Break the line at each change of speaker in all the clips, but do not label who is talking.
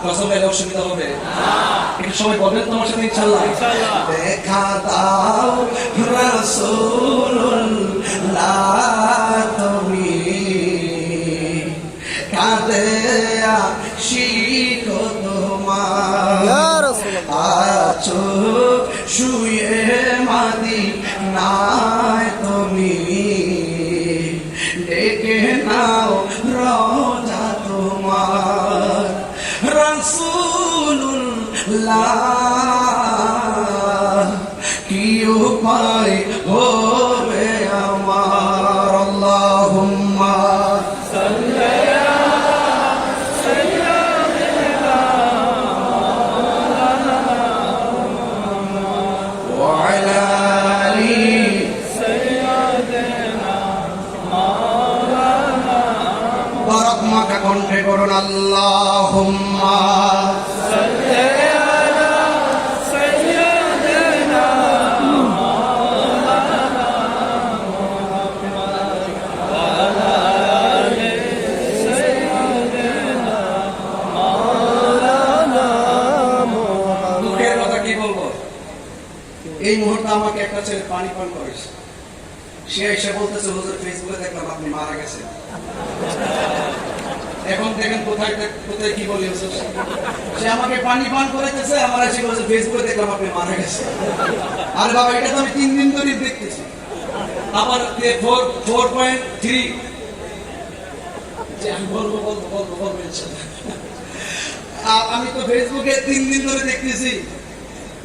কসম গাইলে অসুবিধা হবে না, একটু সবাই বলবেন তোমার সাথে ইনশাআল্লাহ। দেখা দাও রাসূলুল্লাহ তুমি কাঁদে শিখো তোমার আছো শুয়ে মাদিনায় তুমি ডেকে নাও রোজা তোমার রাসূলুল্লাহ কি উপায় হবে আমার আল্লাহুম্মা সাল্লি কণ্ঠে করুন আল্লাহুম্মা সাল্লি আলা সাইয়্যিদিনা মাওলানা মুহাম্মদ ওয়া আলা আলি সাইয়্যিদিনা মাওলানা মুহাম্মদ। দুঃখের কথা কি বলবো, এই মুহূর্তে আমাকে একটা ছেলে পানি পান করেছে, সে এসে বলতেছে হুজুর ফেসবুকে দেখলাম আপনি মারা গেছেন। এখন দেখেন কোথায় কোথায় কি বলি, সে আমাকে পানি পান করেছে, আমার এসে বলছে ফেসবুকে দেখলাম আপনি মারা গেছেন। আরে বাবা, এটা তো আমি 3 দিন ধরে দেখতেছি। আবার 4.3 যে আমি বলবো আমি তো ফেসবুকে 3 দিন ধরে দেখতেছি,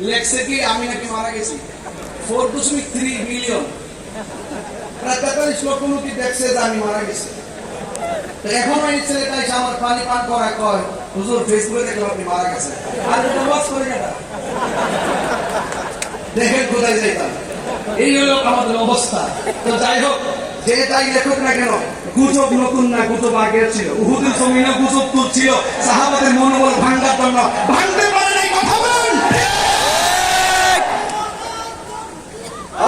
লেখছে কি আমি নাকি মারা গেছি। 4.3 মিলিয়ন, প্রায় 43 লক্ষ লোক দেখছে যে আমি মারা গেছি। এখন ওই ছেলেটা এসে আমার পানি পান করা কয় হুজুর ফেসবুকে দেখলাম আপনি মারা গেছেন। আর এটা ওয়াজ করে না, দেখেন কোথায় যাইতাম। এই হলো আমাদের অবস্থা। তো যাই হোক, যে তাই লেখক না কেন, গুজব নতুন না, গুজব আগের ছিল। উহুদের জমিনে গুজব তুলছিল সাহাবাদের মনোবল ভাঙার জন্য, ভাঙতে পারে নাই। কথা বলেন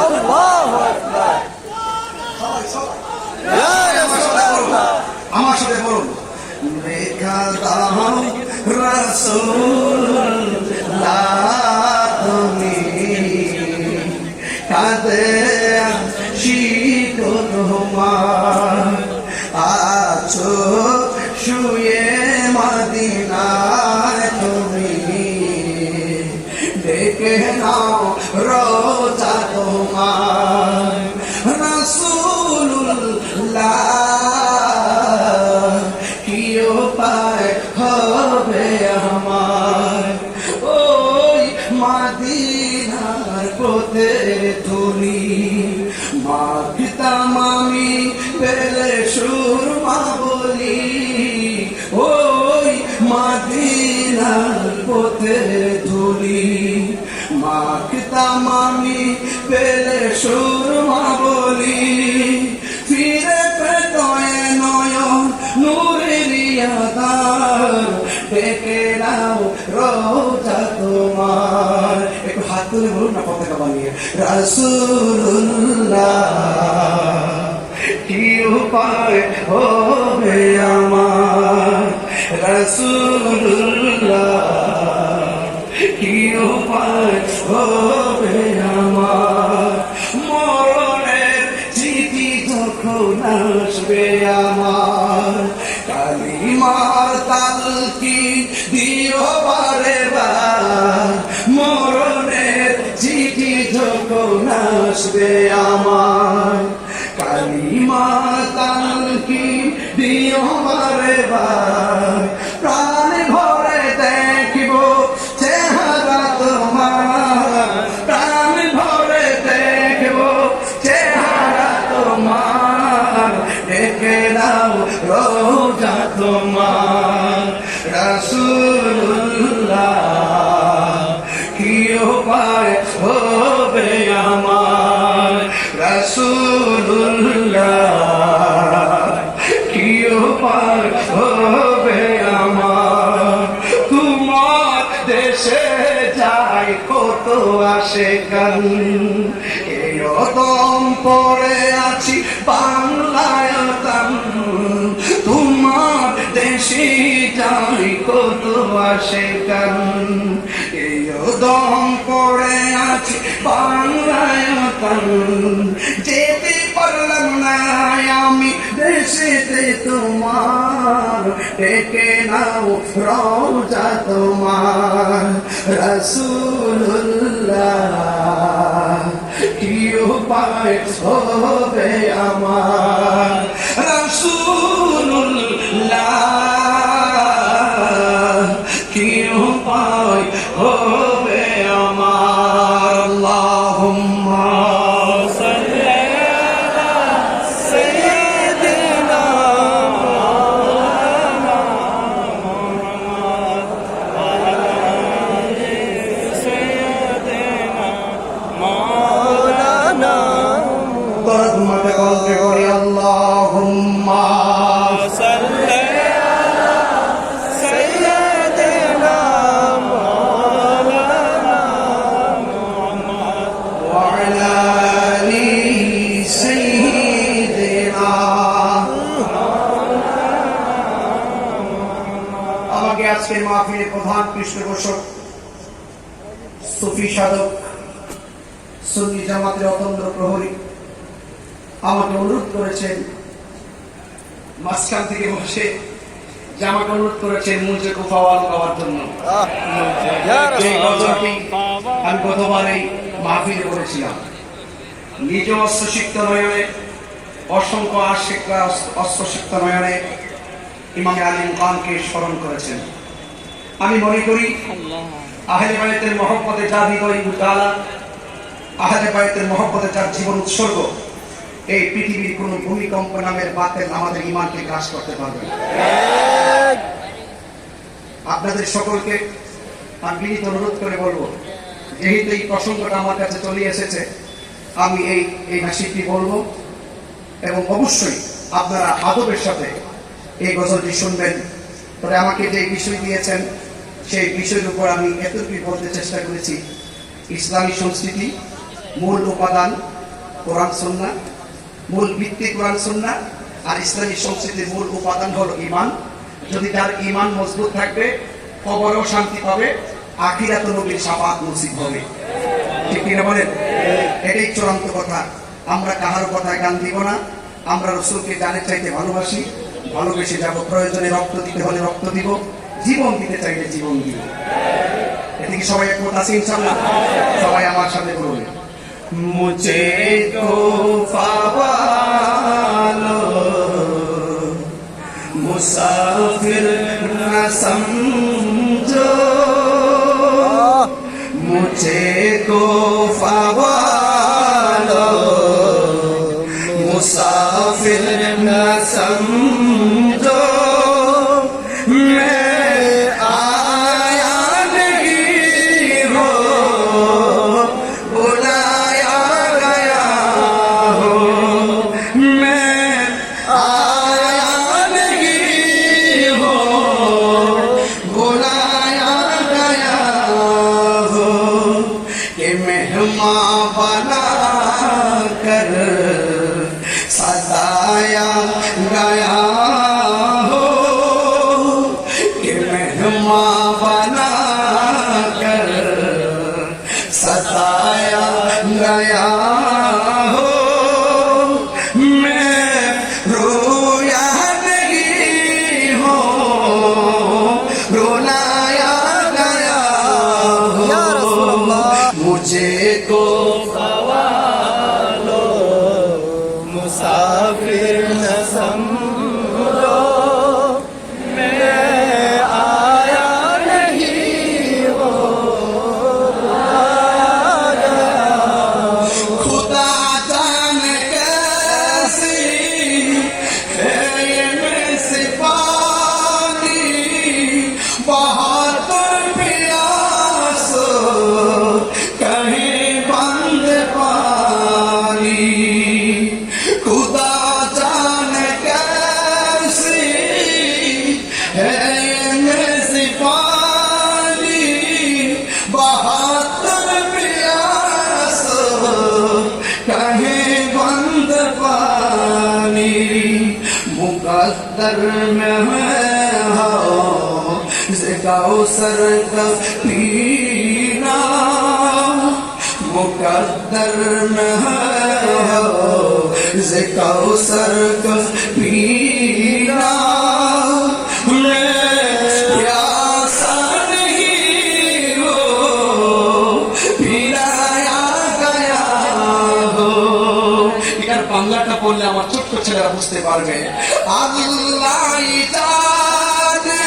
আল্লাহু আকবার। আমার সাথে বলুন, দেখা দাও রাসূলুল্লাহ তুমি কাঁদে শিখো তোমার আছো শুয়ে মাদিনায় তুমি ডেকে নাও রোজা তোমার রাসূলুল্লাহ কি উপায় হবে আমার ওই মাদিনার পথের ধুলি মাখতাম আমি পেলে সুরমা বলি ওই মাদিনার পথের ধুলি মাখতাম আমি পেলে সুরমা বলি ফিরে পেটে নয়ন নূরের আধার ডেকে নাও রোজা তোমার। একটু হাত তুলে বলুন না পতাকা বানিয়ে, রাসূলুল্লাহ কি উপায় হবে আমার, রাসূলুল্লাহ কি উপায় হবে আমার, মরণের চিঠি যখন আসবে আমার, কালিমার তালকি দিও বারে বার, মরণের চিঠি যখন আসবে আমার, কালিমার তালকি দিও বারে বার, প্রাণ ভরে দেখব চেহারা তোমার, প্রাণ ভরে দেখব চেহারা তোমার, ডেকে নাও রোজা তোমার, রাসূলুল্লাহ কি উপায় হবে আমার, রাসূলুল্লাহ কি উপায় হবে আমার, তোমার দেশে যাই কত আসে গান, এই অদম পড়ে আছি বাংলায়, তোমার দেশে যাই কত আশেকান এই দম পড়ে আছে বাংলায় তান যেতে পারলাম না আমি দেশেতে তোমার ডেকে নাও রওজা তোমার রাসূলুল্লাহ কি উপায় হবে আমার রাসূলুল্লাহ কি উপায় হবে আমার আল্লাহুম্মা আজকের মাহফিলের প্রধান পৃষ্ঠপোষক সুফি সাধক সুন্নি জামাতের অতন্দ্র প্রহরী আমাকে অনুরোধ করেছেন মাঝখান থেকে বসে যে আমাকে অনুরোধ করেছেন মুঝে কুফাওয়াল গাওয়ার জন্য। আমি গতবার এই মাহফিলে করেছিলাম নিজ অস্ত্রসিক্ত নয়নে অসংখ্য আশিকরা অস্ত্রসিক্ত নয়নে ইমাম আলী মুকামকে স্মরণ করেছেন। আমি মনে করি আহলে বায়তের মহব্বতে যার হৃদয় উতালা, আহলে বায়তের মহব্বতে যার জীবন উৎসর্গ, এই পৃথিবীর কোন ভূমিকম্প নামের বাতিল আমাদের ঈমানকে গ্রাস করতে পারবে না। আপনাদের সকলকে আমি বিনীত অনুরোধ করে বলবো, যেহেতু এই প্রসঙ্গটা আমার কাছে চলে এসেছে, আমি এই নাসিদটি বলবো এবং অবশ্যই আপনারা আদবের সাথে এই গজলটি শুনবেন। তবে আমাকে যে বিষয় দিয়েছেন সেই বিষয়ের উপর আমি এতটুকু বলতে চেষ্টা করেছি। ইসলামী সংস্কৃতি মূল উপাদান কোরআন সুন্নাহ, মূল ভিত্তি কোরআন সুন্নাহ, আর ইসলামী সংস্কৃতির মূল উপাদান হলো ঈমান। যদি তার ঈমান মজবুত থাকবে কবরেও শান্তি পাবে, আখিরাতে নবীর শাফাআত নসিব হবে। ঠিক কিনা বলেন? এটাই চূড়ান্ত কথা। আমরা কাহার কথায় গান দিব না। আমরা রাসূলকে জানের চাইতে ভালোবাসি, ভালোবেসে যাব। প্রয়োজনে রক্ত দিতে হলে রক্ত দিব, জীবন দিতে চাইলে জীবন দিব। এদিকে সবাই একমত আছে ইনশাআল্লাহ? সবাই আমার সাথে বলুন, মুঝে তো পাওয়ালো মুসাফির না সমঝো, মুঝে को पावालो मुसाफिर न समझो, मैं आया नहीं हो बुलाया गया हो, मैं आया नहीं हो बुलाया गया हो, कि मेहमान बना कर सताया गया हो, कि मेहमान बना कर सताया गया हो, मैं रोया नहीं हो रुलाया गया हो, मुझे को
मुसाफिर न समझो, मैं आया नहीं हो
खुदा जाने कैसी है ये मेज़बानी, बहुत प्यास कहीं बंद पानी, खुदा जाने कैसी है ये मेज़बानी, बहुत प्यास कहीं बंद पानी, मुकद्दर में हो कौसर का पीना मुकद्दर न हो, कौसर का पीना प्यासा नहीं हो, पिलाया गया हो। এখানে বাংলাটা পড়লে আমার ছোট্ট ছেলেরা বুঝতে পারবে। আল্লাহ জানে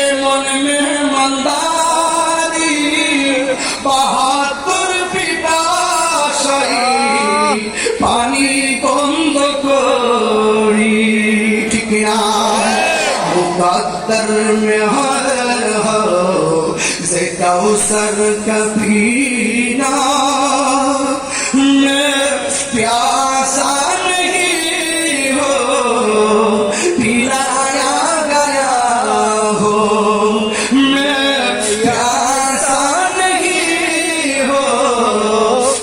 এ মন মেহমানদারি, বাহাদুর পিপাসাই পানি বন্ধ করি, ঠিক না? मुकद्दर में हर हो से कौसर का पीना, मैं प्यासा नहीं हो, पिलाया गया हो, मैं प्यासा नहीं हो,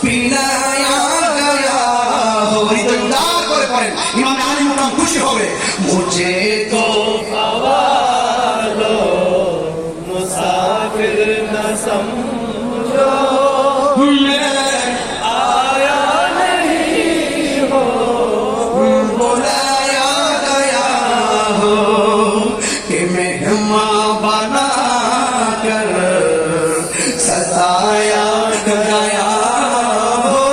पिलाया गया हो। হৃদয় উদার করে পড়েন, ইমাম আলী মোকাম খুশি হবে। মুঝে তো
मुसाफिर न समझो, आया नहीं हो,
बुलाया गया हो कि मेहमान बना कर सजाया गया हो,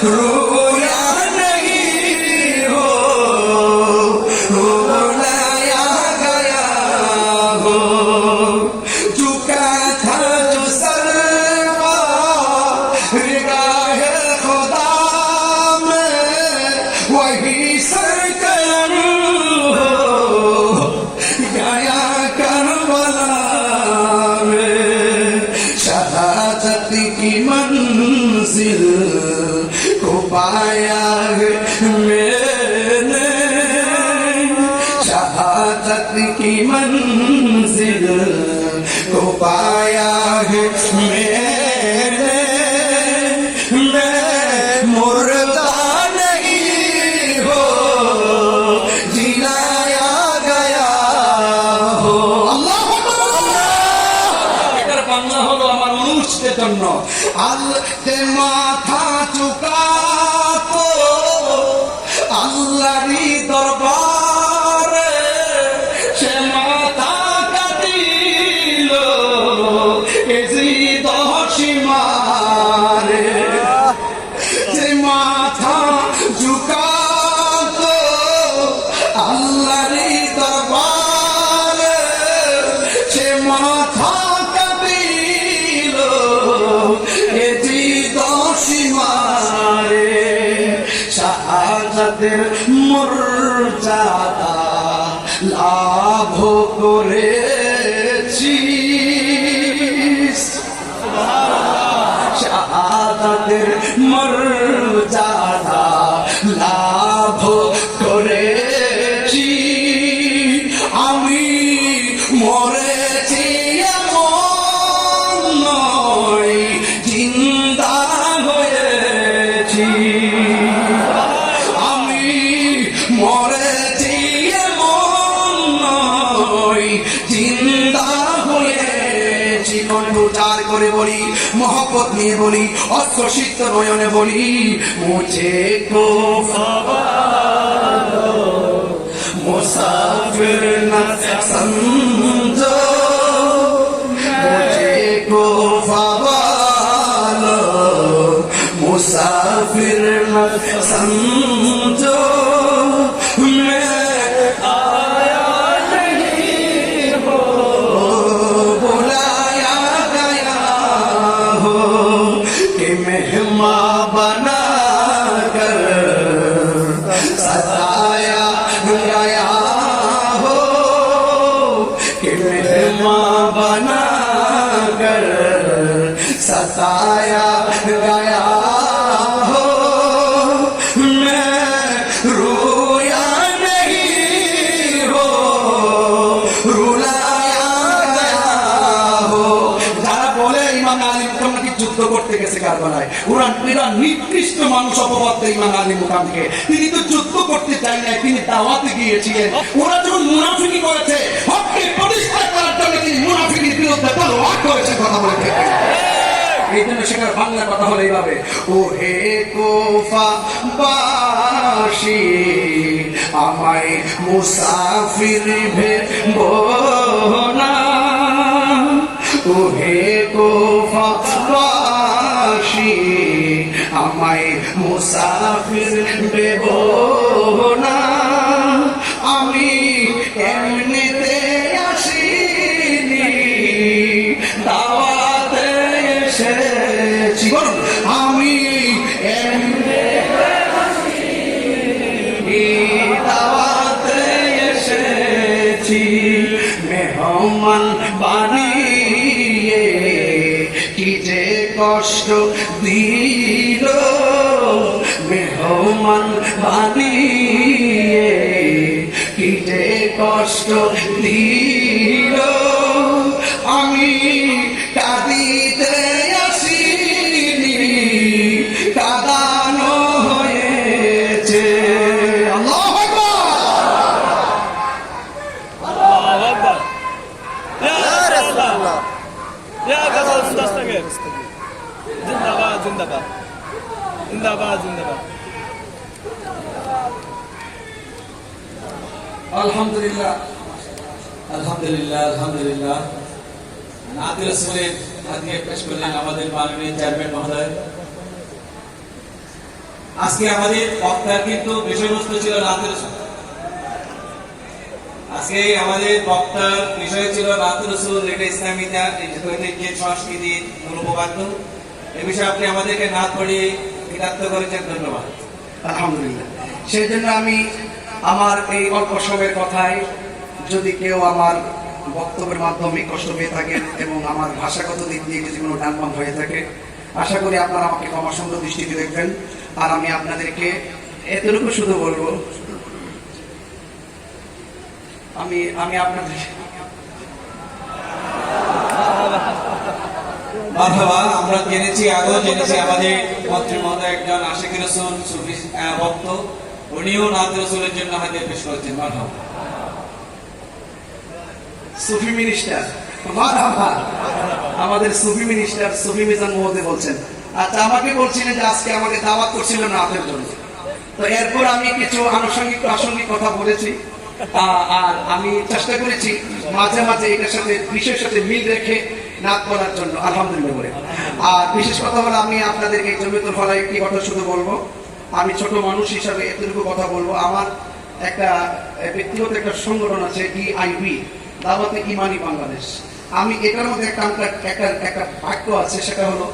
रोया नहीं हो, बुलाया गया हो। झुका था जो सरवा निगाह खुदा में, वही सरकन हो गया करबला में। शहादत की मंजिल को पाया है मैंने, शहादत की मंजिल को पाया है मैंने। मैं मुर्दा नहीं हो, जिलाया गया हो। আল্লাহু আকবার। এটার বাংলা হলো আমার মানুষদের জন্য। আল্লাহতে মাথা ঝুঁকাতো আল্লাহরই দরবারে, সে মাথা কাটিল এ সীমারে। যে মাথা ঝুঁকাতো আল্লাহরই দরবারে, সে মাথা কাটিল এ সীমারে। শাহাদাতের মর্যাদা লাভ করেছি, শাহাদাতের মর্যাদা লাভ করেছি। আমি মরেছি এমন নয়, জিন্দা হয়েছি। আমি মরেছি এমন নয়, জিন্দা হয়েছি। কণ্ঠ উজাড় করে বলি, মহব্বত নিয়ে বলি, অস্ত্রসিক্ত নয়নে বলি, মুঝে কো मुसाफिर न समझो, मुझे को फवालो मुसाफिर न समझो। मैं आया नहीं हो, बुलाया गया हो कि मेहमान बना कर सताया गया हो, कि मेहमान बना कर सताया गया हो। मैं रोया नहीं हो, रुलाया गया हो। যারা বলে ইমাম আলী মুকাম নাকি যুদ্ধ করতে করতে গেছে কারবালায়। ওরা নিকৃষ্ট মানুষ অপবাদ দেয় ইমাম আলী মুকামকে। তিনি তো যুদ্ধ করতে চাই নাই, তিনি দাওয়াতে গিয়েছিলেন। ওরা যখন মুনাফিকি করেছে, হককে প্রতিষ্ঠা করার জন্য তিনি মুনাফিকির বিরুদ্ধে তলোয়ার করেছে, কথা বলে ঠিক। এই জন্য সেটার বাংলা কথা হলো এইভাবে, ও হে কুফাবাসী আমায় মুসাফির ভেবো না, ও হে কুফাবাসী আমায় মুসাফির ভেবো না, আমি এমনিতে আসিনি দাওয়াতে এসেছি, আমি দাওয়াতে এসেছি, মেহমান বানিয়ে কি যে কষ্ট দিল, মেহমান বানিয়ে কি যে কষ্ট দিল, আমি কাঁদিতে আসিনি কাঁদানো হয়েছে। আল্লাহু আকবার,
আল্লাহু আকবার। ইয়া রাসূলুল্লাহ, ইয়া গাজাল সুদাস্তাগে জিন্দাবাদ জিন্দাবাদ জিন্দাবাদ জিন্দাবাদ।
আলহামদুলিল্লাহ
আলহামদুলিল্লাহ আলহামদুলিল্লাহ। নাতে রাসূলের হাদিয়া পেশ করলেন আমাদের মাননীয় চেয়ারম্যান মহোদয়। আজকে আমাদের বক্তার কিন্তু বিষয়বস্তু ছিল নাতে রাসূল। আজকে আমাদের বক্তার বিষয় ছিল নাতে রাসূল, এটা ইসলামিতা, ঐতিহ্যের সংস্কৃতি অনুপবাদ্য। এ বিষয়ে আপনি আমাদেরকে নাত পড়িয়ে কৃতার্থ করেছেন, ধন্যবাদ।
আলহামদুলিল্লাহ। সেই জন্য আমি আমার এই অল্প সময়ের কথায় যদি কেউ আমার বক্তব্যের মাধ্যমে কষ্ট পেয়ে থাকেন এবং আমার ভাষাগত দিক দিয়ে যদি কোনো ডানবাম হয়ে থাকে, আশা করি আপনারা আমাকে ক্ষমা সুন্দর দৃষ্টিতে দেখবেন। আর আমি আপনাদেরকে এতটুকু শুধু বলবো, আমি আপনাদের
মারহাবা। আমরা জেনেছি, আগেও জেনেছি আমাদের মন্ত্রী মহোদয় একজন আশিক রাসূল সুফি ভক্ত, উনিও নাতে রাসূলের জন্য হাদিয়া পেশ করেছেন। মারহাবা।
সুফি মিনিস্টার, মারহাবা, আমাদের সুফি মিনিস্টার সুফি মিজান মহোদয় বলছেন। আচ্ছা, আমাকে বলছিলেন যে আজকে আমাকে দাওয়াত করছিলেন নাতের জন্য, তো এরপর আমি কিছু আনুষঙ্গিক প্রাসঙ্গিক কথা বলেছি। আর আমি চেষ্টা করেছি মাঝে মাঝে এটার সাথে বিষয়ের সাথে মিল রেখে নাত করার জন্য, আলহামদুলিল্লাহ বলে। আর বিশেষ কথা হলো, আমি আপনাদেরকে জমিয়তুল ফালাহ একটি কথা শুধু বলবো, আমি ছোট মানুষ হিসাবে এতটুকু কথা বলবো। আমার একটা ব্যক্তিগত একটা সংগঠন আছে, EIB, দাওয়াতে ইমানি বাংলাদেশ। আমি এটার মধ্যে একটা বাক্য আছে, সেটা হলো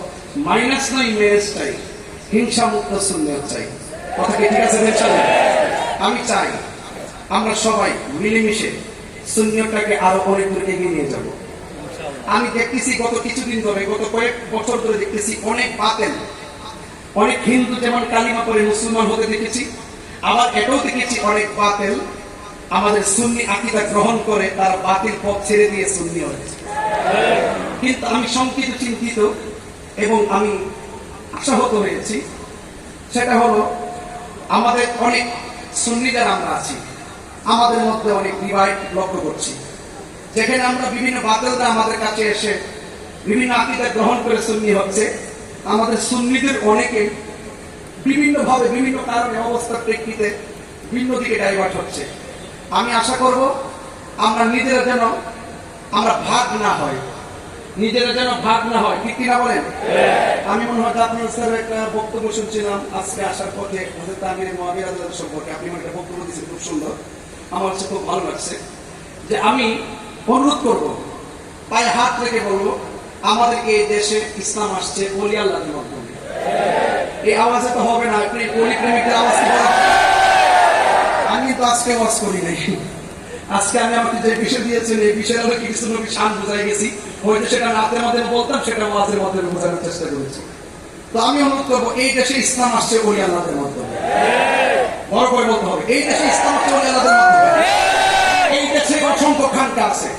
মাইনাস নয় মেরেজ চাই, হিংসা মুক্ত সুন্নাত চাই। কথা কি ঠিক আছে? আমি চাই আমরা সবাই মিলেমিশে সুন্নাতটাকে আরো অনেক দূর এগিয়ে নিয়ে যাব। আমি দেখতেছি গত কিছুদিন ধরে, গত কয়েক বছর ধরে দেখতেছি অনেক বাতিল, অনেক হিন্দু যেমন কালিমা পড়ে মুসলমান হতে দেখেছি, আবার এটাও দেখেছি অনেক বাতিল আমাদের সুন্নি আকীদা গ্রহণ করে তার বাতিল পথ ছেড়ে দিয়ে সুন্নি হয়েছে। কিন্তু আমি শঙ্কিত, চিন্তিত এবং আমি আশাহত হয়েছি। সেটা হলো, আমাদের অনেক সুন্নি যারা আমরা আছি, আমাদের মধ্যে অনেক ডিভাইড লক্ষ্য করছি, যেখানে আমরা বিভিন্ন বাতিলরা আমাদের কাছে এসে বিভিন্ন আকীদা গ্রহণ করে সুন্নি হচ্ছে। আমাদের সুন্নিদের অনেকে বিভিন্নভাবে বিভিন্ন কারণে অবস্থার প্রেক্ষিতে ভিন্ন দিকে ডাইভার্ট হচ্ছে। আমি আশা করব আমরা নিজেরা যেন ভাগ না হয়, নিজেরা যেন ভাগ না হয়, ঠিক কিনা বলেন? আমি মনে হয় আপনার স্যার একটা বক্তব্য শুনছিলাম আজকে আসার পথে হযরত আমির মুয়াবিয়া রাদিয়াল্লাহু আনহু সম্পর্কে। আপনি একটা বক্তব্য দিয়েছেন, খুব সুন্দর, আমার কাছে খুব ভালো লাগছে। যে আমি অনুরোধ করব, পায়ে হাত রেখে বলবো, আমাদেরকে এই দেশে ইসলাম আসছে ওলি আল্লাহর মাধ্যমে। এই আওয়াজে তো হবে না, আপনি ওলি প্রেমিকদের আওয়াজ কি বলেন? আমি তো আজকে ওয়াজ করি নাই, আজকে আমি আমাকে যে বিষয় দিয়েছেন এই বিষয়ে হলো কিছু নবী শান বুঝাই গেছি, হয়তো সেটা নাতের মাধ্যমে বলতাম, সেটা ওয়াজের মাধ্যমে বোঝানোর চেষ্টা করেছি। তো আমি অনুরোধ করবো, এই দেশে ইসলাম আসছে ওলি আল্লাহর মাধ্যমে। বড় করে বলতে হবে, এই দেশে ইসলাম আসছে ওলি আল্লাহর মাধ্যমে। এই দেশে অসংখ্য খানকা আছে,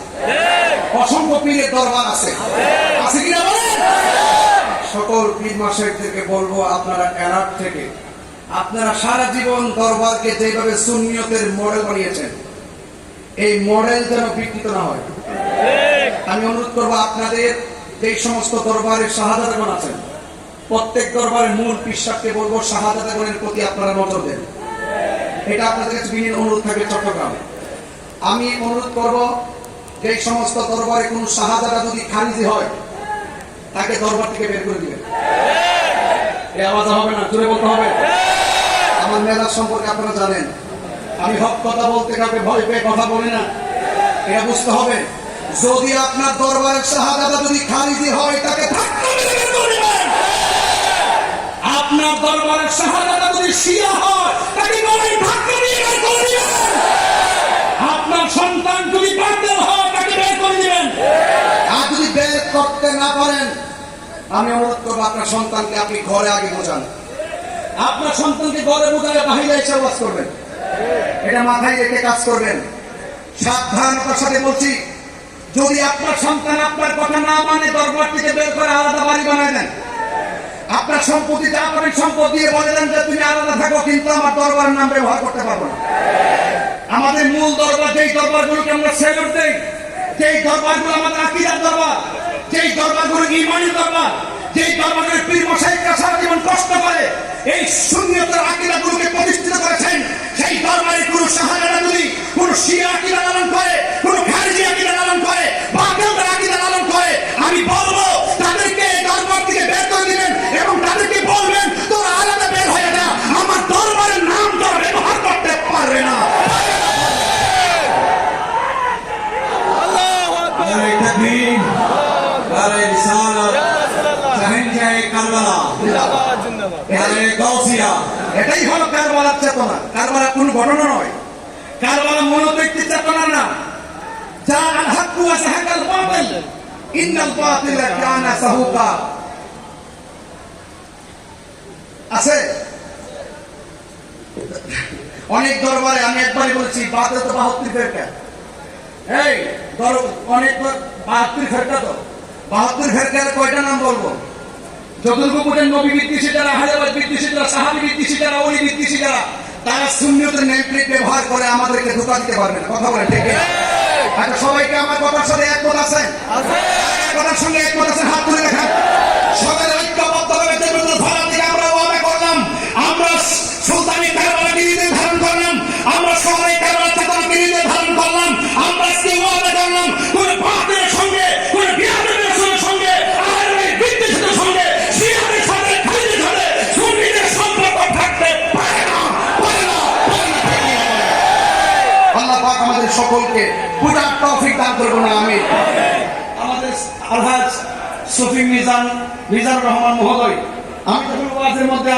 অসংখ্য পীরের দরবার আছে, আছে কিনা বলেন? সকল পীর মাশায়েখদেরকে বলবো, আপনারা অ্যালার্ট থেকে আপনারা সারা জীবন দরবারকে যেভাবে সুন্নিয়তের মডেল বানিয়েছেন, এই মডেল যেন বিকৃত না হয়। আমি অনুরোধ করবো আপনাদের যে সমস্ত দরবারের শাহাদাতগণ আছেন, প্রত্যেক দরবারের মূল পিসাবকে বলবো শাহাদাতগণের প্রতি আপনারা নজর দেন। এটা আপনাদের কাছে বিনীত অনুরোধ থাকবে চট্টগ্রাম। আমি অনুরোধ করব, যে সমস্ত দরবারে কোন শাহাদাত যদি খারিজি হয়, তাকে দরবার থেকে বের করে দিবেন। এই আওয়াজ হবে না, জোরে বলতে হবে। আমার মেজাজ সম্পর্কে আপনারা জানেন, আমি হক কথা বলতে কাউকে ভয় পেয়ে কথা বলি না, এটা বুঝতে হবে। যদি আপনার দরবারের শাহাদাত যদি খারিজি হয়, তাকে ধাক্কা মেরে বের করে দিবেন। আপনার দরবারের শাহাদাত যদি শিয়া হয়, তাকে গলায় ধাক্কা দিয়ে বের করে দিবেন। আপনার সন্তান যদি বাতিল হয়, তাকে বের করে দিবেন। আর যদি বের করতে না পারেন, আমি অনুরোধ করবো আপনার সন্তানকে আপনি ঘরে আগে বোঝান। আপনার সন্তানকে ঘরে বোঝালে বাহিরে এসে ওয়াজ করবেন, এটা মাথায় রেখে কাজ করবেন। সাবধানতার সাথে বলছি, যদি আপনার সন্তান আপনার কথা না মানে দরবার থেকে বের করে আলাদা বাড়ি বানায় দেন, আপনার সম্পত্তি যা করেন সম্পদ দিয়ে বলে দেন যে তুমি আলাদা থাকো, কিন্তু আমার দরবার নাম ব্যবহার করতে পারবো না। আমাদের মূল দরবার, যেই দরবারগুলোকে আমরা সেলুট দেই, যেই দরবারগুলো আমাদের আকীদার দরবার, যেই দরবারগুলো ঈমানি দরবার, যেই দরবারের পীর মাশায়েখরা সারা জীবন কষ্ট করে এই সুন্নিয়তের আকীদাগুলোকে প্রতিষ্ঠিত করেছেন, সেই দরবারে কোন শাহাদাত যদি কোন শিয়া আকীদা লালন করে, কোন খারিজি আকীদা লালন করে, বাতিলদের আকীদা লালন করে, আমি বলবো তাদেরকে এই দরবার থেকে বের করে দিবেন এবং তাদেরকে বলবেন তোরা আলাদা বের হয়ে যা, আমার দরবারের নাম তোরা ব্যবহার করতে পারবে না।
নারে তাকবীর, নারে রিসালাত, শাহেনশাহে কারবালা,
জিন্দাবাদ জিন্দাবাদ।
নারে গাউসিয়া।
এটাই হলো কারবালার চেতনা। কারবালা কোন ঘটনা নয়, কারবালা মনোব্যক্তির চেতনা না। যা আল হক ওয়া সাহাকাল বাতিল, ইন্নাল বাতিলা কানা সাহুকা। আছে অনেক দরবারে, আমি একবারই বলছি, বাতিল তো 72 ফেরকা। এই অনেক 72 ফেরকা, তো 72 ফেরকার কয়টা নাম বলবো? যদুর্গপুরের নবী বিদ্বেষী যারা, হায়দ্রাবাদ বিদ্বেষী যারা, সাহাবী বিদ্বেষী যারা, ওলি বিদ্বেষী যারা, তারা সুন্নিয়তের নেম প্লেট ব্যবহার করে আমাদেরকে ধোঁকা দিতে পারবে না। কথা বলেন ঠিক না? আচ্ছা, সবাইকে আমার কথার সাথে একমত আছেন? কথার সঙ্গে একমত আছেন? হাত তুলে দেখান। সবাই ঐক্যবদ্ধভাবে টেবিল ধরা থেকে আমরা ওয়াদা করলাম, আমরা সুলতানি কারবালাকে নিজেদের ধারণ করলাম, আমরা শহরে কারবালা চেতনাকে নিজেদের ধারণ করলাম। আমরা আজকে ওয়াদা করলাম, কোন বাতিলের সঙ্গে, কোন বিয়াদবের সঙ্গে, আহলে বিদ্বেষীদের সঙ্গে, শিয়াদের সাথে, খালিদের সাথে সুন্নিদের সম্পর্ক থাকতে পারে না, পারে না, পারে না, পারে না। আল্লাহ পাক আমাদের সকলকে বুঝার তৌফিক দান করুন, আমিন। আমাদের আলহাজ শফি মিজানুর রহমান মহোদয়, আমি যখন ওয়াজের মধ্যে